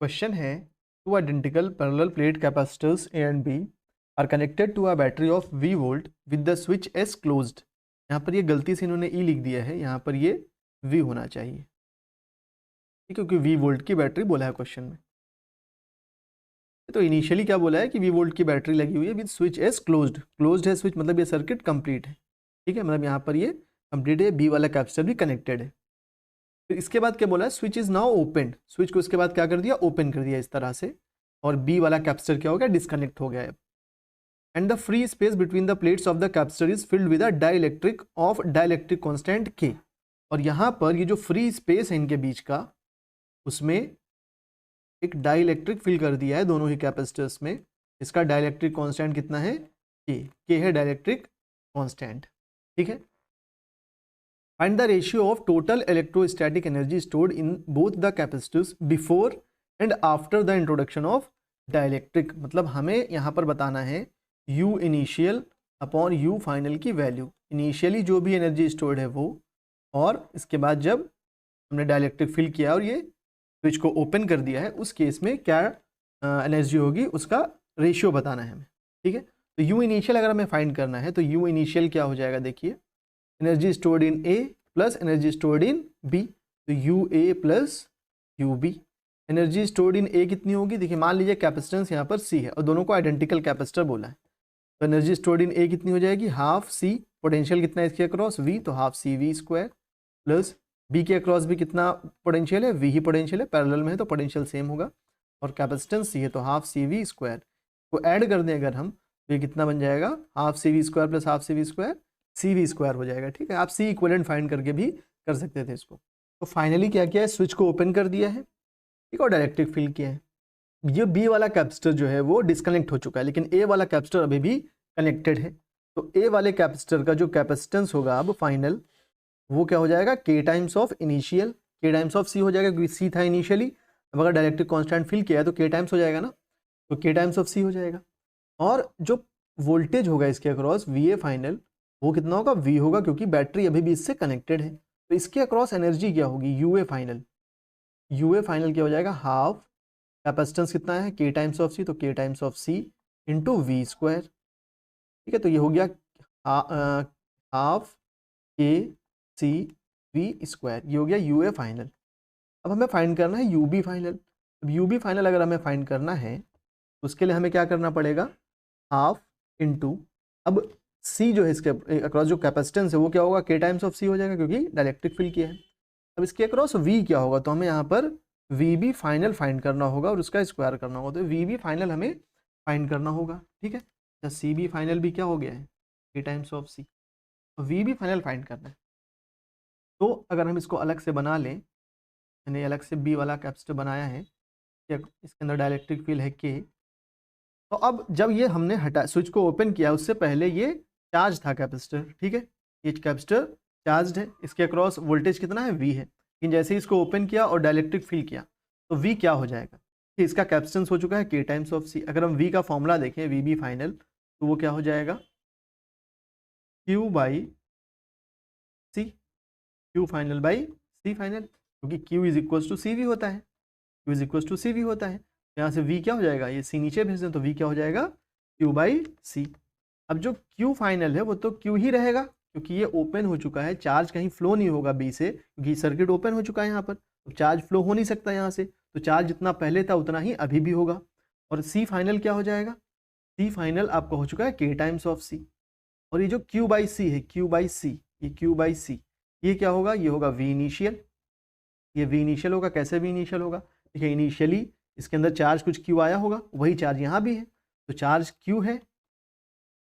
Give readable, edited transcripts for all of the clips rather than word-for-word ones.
Question है two identical parallel plate capacitors A and B are connected to a battery of V volt with the switch S closed. यहाँ पर ये गलती से इन्होंने E लिख दिया है, यहाँ पर ये V होना चाहिए, ठीक है, क्योंकि V वोल्ट की बैटरी बोला है क्वेश्चन में। तो इनिशियली क्या बोला है कि V वोल्ट की बैटरी लगी हुई है with switch S closed. Closed है स्विच, मतलब ये सर्किट कंप्लीट है, ठीक है, मतलब यहाँ पर ये कंप्लीट है, B वाला कैपेसिटर भी कनेक्टेड है। फिर इसके बाद क्या बोला है, switch is now open. Switch को इसके बाद क्या कर दिया, ओपन कर दिया इस तरह से, और बी वाला कैपेसिटर क्या हो गया, डिस्कनेक्ट हो गया है। And the free space between the plates of the capacitor is filled with a dielectric of dielectric constant के। और यहाँ पर ये जो फ्री स्पेस है इनके बीच का, उसमें एक डाइलेक्ट्रिक फिल कर दिया है दोनों ही कैपेसिटर्स में। इसका डाइलेक्ट्रिक कांस्टेंट कितना है, के है डाइलेक्ट्रिक कांस्टेंट, ठीक है। Find the ratio of total electrostatic energy stored in both the capacitors before and after the introduction of dielectric। मतलब हमें यहाँ पर बताना है U initial upon U final की वैल्यू। इनिशियली जो भी एनर्जी स्टोर्ड है वो, और इसके बाद जब हमने डायलेक्ट्रिक फिल किया और ये स्विच को ओपन कर दिया है, उस केस में क्या एनर्जी होगी, उसका रेशियो बताना है हमें, ठीक है। तो U इनिशियल अगर हमें फाइंड करना है तो U इनिशियल क्या हो जाएगा, देखिए, energy stored in A plus energy stored in B, तो U A plus U B. Energy stored in A कितनी होगी, देखिए मान लीजिए कैपेसिटेंस यहाँ पर सी है और दोनों को आइडेंटिकल कैपेसिटर बोला है, तो एनर्जी स्टोर्ड इन ए कितनी हो जाएगी, हाफ सी। पोटेंशियल कितना है इसके अक्रॉस, वी, तो half C V square, plus B के अक्रॉस भी कितना पोटेंशियल है, वी ही पोटेंशियल है, पैरेलल में है तो पोटेंशियल सेम होगा, और कैपेसिटेंस सी है तो हाफ सी वी स्क्वायर को ऐड कर दें अगर हम, तो ये कितना बन जाएगा, half C V square plus half C V square, C V square हो जाएगा, ठीक है। आप सी इक्विवेलेंट फाइंड करके भी कर सकते थे इसको। तो फाइनली क्या किया है, स्विच को ओपन कर दिया है, ठीक, और डायरेक्ट्रिक फिल किया है। ये बी वाला कैपेसिटर जो है वो डिस्कनेक्ट हो चुका है, लेकिन ए वाला कैपेसिटर अभी भी कनेक्टेड है। तो ए वाले कैपेसिटर का जो कैपेसिटेंस होगा अब फाइनल, वो क्या हो जाएगा, के टाइम्स ऑफ इनिशियल, के टाइम्स ऑफ सी हो जाएगा, क्योंकि सी था इनिशियली। अब अगर डायरेक्ट्रिक कॉन्स्टेंट फिल किया है तो के टाइम्स हो जाएगा ना, तो के टाइम्स ऑफ सी हो जाएगा। और जो वोल्टेज होगा इसके अक्रॉस, वी ए फाइनल, वो कितना होगा, V होगा, क्योंकि बैटरी अभी भी इससे कनेक्टेड है। तो इसके अक्रॉस एनर्जी क्या होगी, यूए फाइनल। यूए फाइनल क्या हो जाएगा, हाफ कैपेसिटेंस कितना है, के टाइम्स ऑफ सी, तो K times of C into V square, ठीक है। तो ये हो गया half K C V square, ये हो गया यूए फाइनल। अब हमें फाइंड करना है यूबी फाइनल। अब यूबी फाइनल अगर हमें फाइंड करना है तो उसके लिए हमें क्या करना पड़ेगा, हाफ इंटू, अब सी जो है इसके अक्रॉस जो कैपेसिटेंस है वो क्या होगा, के टाइम्स ऑफ सी हो जाएगा, क्योंकि डायलेक्ट्रिक फिल किया है। अब इसके अक्रॉस वी क्या होगा, तो हमें यहाँ पर वी बी फाइनल फाइंड करना होगा और उसका स्क्वायर करना होगा, तो वी बी फाइनल हमें फाइंड करना होगा, ठीक है। तो सी बी फाइनल भी क्या हो गया है, के टाइम्स ऑफ सी, तो वी बी फाइनल फाइंड करना है। तो अगर हम इसको अलग से बना लें, मैंने अलग से बी वाला कैपेसिटर बनाया है, इसके अंदर डायलेक्ट्रिक फील्ड है के। तो अब जब ये हमने हटा, स्विच को ओपन किया, उससे पहले ये चार्ज था कैपेसिटर, ठीक है, ये कैपेसिटर चार्ज है, इसके अक्रॉस वोल्टेज कितना है, V है। लेकिन जैसे ही इसको ओपन किया और डायलेक्ट्रिक फील किया तो V क्या हो जाएगा, कि इसका कैपेसिटेंस हो चुका है के टाइम्स ऑफ सी। अगर हम V का फॉर्मूला देखें, वी बी फाइनल, तो वो क्या हो जाएगा, Q by C, Q final by C final, क्योंकि Q is equals to C V होता है, Q is equals to C V होता है। यहाँ से V क्या हो जाएगा, ये C नीचे भेज दें तो V क्या हो जाएगा, Q बाई सी। अब जो Q फाइनल है वो तो Q ही रहेगा, क्योंकि ये ओपन हो चुका है, चार्ज कहीं फ्लो नहीं होगा B से, क्योंकि सर्किट ओपन हो चुका है यहाँ पर, तो चार्ज फ्लो हो नहीं सकता यहाँ से, तो चार्ज जितना पहले था उतना ही अभी भी होगा। और C फाइनल क्या हो जाएगा, C फाइनल आपका हो चुका है के टाइम्स ऑफ C। और ये जो Q बाई सी है, Q बाई सी, ये Q बाई सी, ये क्या होगा, ये होगा V इनिशियल। ये V इनिशियल होगा, कैसे V इनिशियल होगा, देखिए इनिशियली इसके अंदर चार्ज कुछ Q आया होगा, वही चार्ज यहाँ भी है, तो चार्ज Q है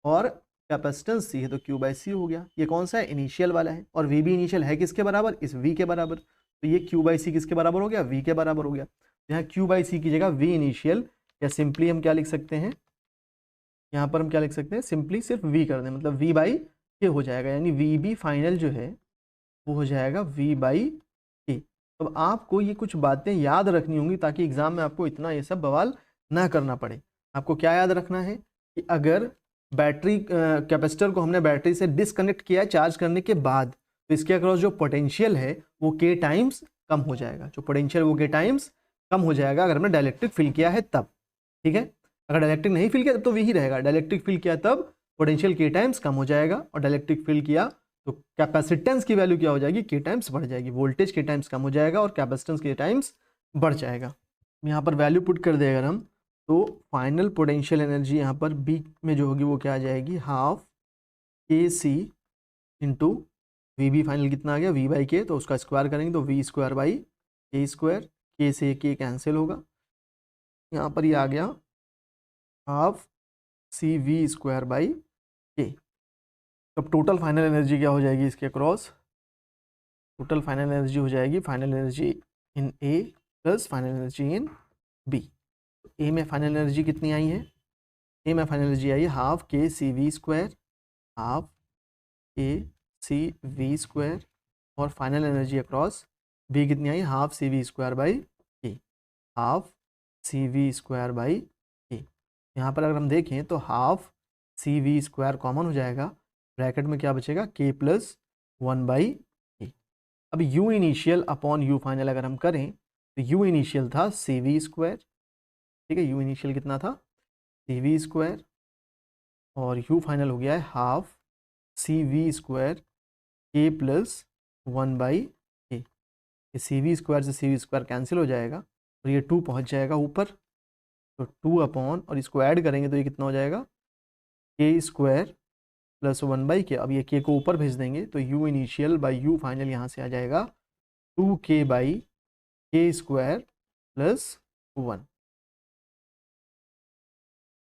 और कैपेसिटेंस C है, तो Q बाई सी हो गया। ये कौन सा है, इनिशियल वाला है, और V भी इनिशियल है किसके बराबर, इस V के बराबर, तो ये Q बाई सी किसके बराबर हो गया, V के बराबर हो गया। यहाँ Q बाई सी की जगह V इनिशियल, या सिंपली हम क्या लिख सकते हैं, यहाँ पर हम क्या लिख सकते हैं, सिंपली सिर्फ V कर दें, मतलब V बाई के हो जाएगा, यानी वी बी फाइनल जो है वो हो जाएगा V बाई के। अब आपको ये कुछ बातें याद रखनी होंगी ताकि एग्जाम में आपको इतना ये सब बवाल ना करना पड़े। आपको क्या याद रखना है कि अगर बैटरी कैपेसिटर को हमने बैटरी से डिसकनेक्ट किया है चार्ज करने के बाद, तो इसके अक्रॉस जो पोटेंशियल है वो के टाइम्स कम हो जाएगा, जो पोटेंशियल वो के टाइम्स कम हो जाएगा अगर हमने डाइलेक्ट्रिक फिल किया है तब, ठीक है। अगर डाइलेक्ट्रिक नहीं फिल किया तब तो वही रहेगा, डाइलेक्ट्रिक फिल किया तब पोटेंशियल के टाइम्स कम हो जाएगा, और डाइलेक्ट्रिक फिल किया तो कैपेसिटेंस की वैल्यू क्या हो जाएगी, के टाइम्स बढ़ जाएगी, वोल्टेज के टाइम्स कम हो जाएगा और कैपेसिटेंस के टाइम्स बढ़ जाएगा। यहाँ पर वैल्यू पुट कर दें अगर हम, तो फाइनल पोटेंशियल एनर्जी यहाँ पर बी में जो होगी वो क्या आ जाएगी, half K C into we B, final कितना आ गया वी बाई के, तो उसका स्क्वायर करेंगे तो वी स्क्वायर बाई के स्क्वायर, के से के कैंसिल होगा, यहाँ पर ये आ गया half C V square by K. अब टोटल फाइनल एनर्जी क्या हो जाएगी इसके अक्रॉस, टोटल फाइनल एनर्जी हो जाएगी final energy in A plus final energy in B. A में फाइनल एनर्जी कितनी आई है, ए में फाइनल एनर्जी आई है half K C V square, half K C V square, और फाइनल एनर्जी अक्रॉस बी कितनी आई, half C V square by K, half C V square by K. यहाँ पर अगर हम देखें तो half C V square common हो जाएगा, ब्रैकेट में क्या बचेगा के प्लस 1 बाई के। अब you initial upon you final अगर हम करें तो यू इनिशियल था सी वी स्क्वायर, ठीक है, यू इनिशियल कितना था सी वी स्क्वायर, और यू फाइनल हो गया है हाफ सी वी स्क्वायर के प्लस 1 बाई के। ये सी वी स्क्वायर से सी वी स्क्वायर कैंसिल हो जाएगा और ये 2 पहुँच जाएगा ऊपर, तो 2 अपॉन, और इसको ऐड करेंगे तो ये कितना हो जाएगा के स्क्वायर प्लस 1 बाई के। अब ये के को ऊपर भेज देंगे तो you initial by you final यहाँ से आ जाएगा 2 के बाई के स्क्वायर प्लस 1।